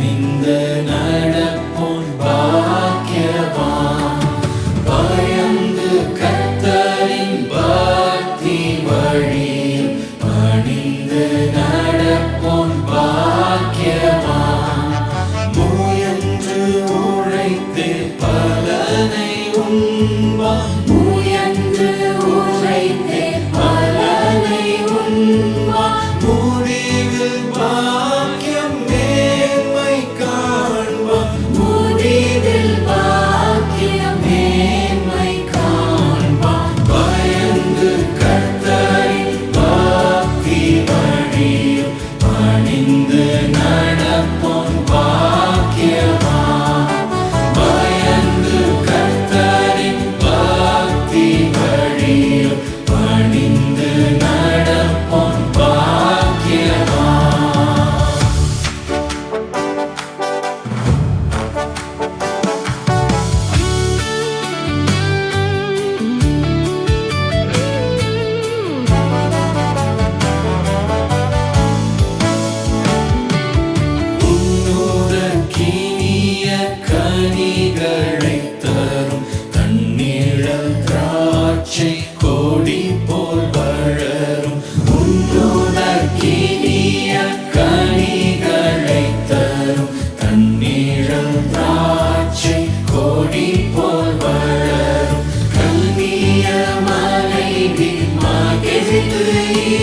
பணிந்து நடப்போன் பாக்கியவான். பயந்து கர்த்தரின் பக்தி வழியில் பணிந்து நடப்போன் பாக்கியவான். முயன்று உழைத்து பலனை உண்பான். முயன்று உழைத்து பலனை உண்பான். முடிவில் பாக்கியம் மேன்மை காண்பான். முடிவில் பாக்கியம் மேன்மை காண்பான். பயந்து கர்த்தரின் பக்தி வழியில் பணிந்து நடப்போன் பாக்கியவான். பயந்து கர்த்தரின் பக்தி வழியில் பணிந்து நடப்போன் பாக்கியவான். உன்னுதற்கினிய கனிகளைத் தரும் தன்னிழல் திராட்சை கொடி போல் வளரும். உன்னுதற்கினிய கனிகளைத் தரும் தன்னிழல் திராட்சை கொடி போல் வளரும். கண்ணிய மனைவி மகிழ்ந்து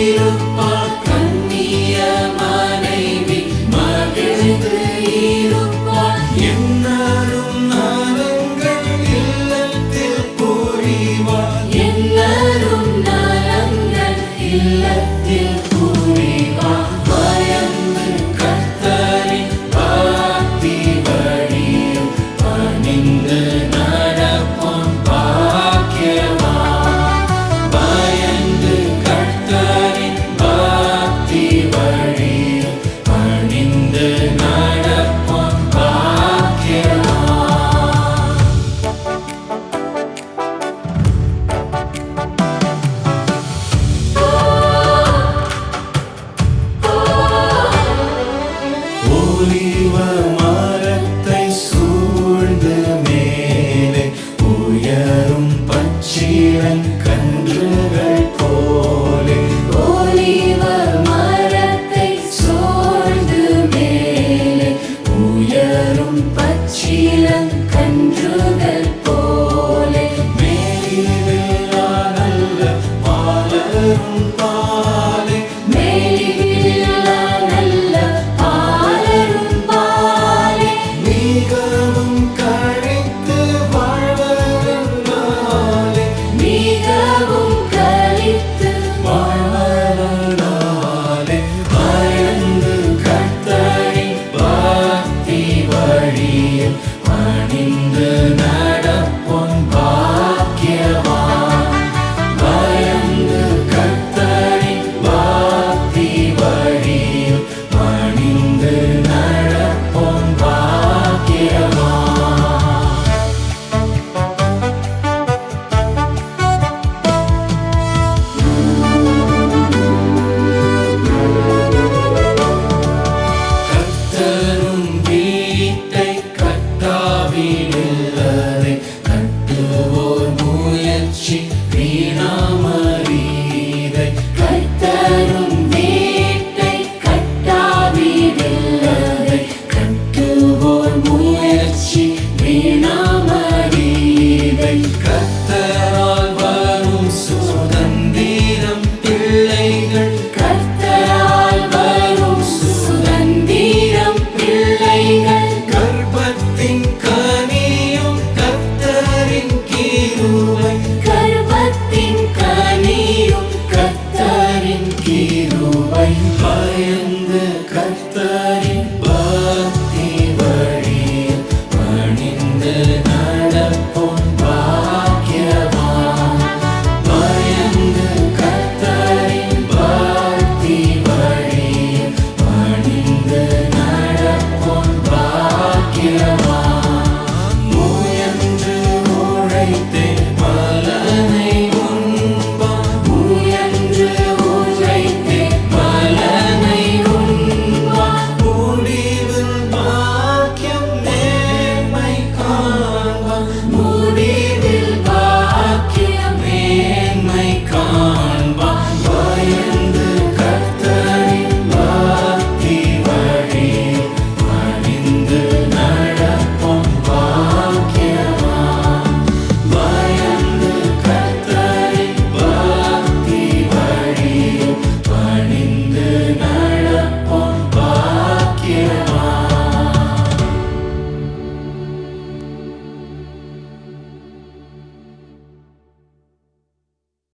இருப்பாள். கண்ணிய மனைவி மகிழ்ந்து இருப்பாள். எந்நாளும் நலங்கள் இல்லத்தில் புரிவாள். எந்நாளும் நலங்கள் இல்லத்தில் புரிவாள். பயந்து கர்த்தரின் பக்தி வழியில் பணிந்து நடப்போன் பாக்கியவான். பயந்து கர்த்தரின் பக்தி வழியில் பணிந்து நடப்போன் பாக்கியவான். ஒலிவ மரத்தை சூழ்ந்து மேலே உயரும் பச்சிளங் கன்றுகள் போலே. ஒலிவ மரத்தை சூழ்ந்து மேலே உயரும் பச்சிளங் கன்றுகள் போலே. மேலிவில்லா நல்ல பாலரும் பாலே. மேலிவில்லா நல்ல பாலரும் பாலே. மிகவும் கழித்து வாழ்வதனாலே. மிகவும் கழித்து வாழ்வதனாலே. பயந்து கர்த்தரின் பக்தி வழியில் பணிந்து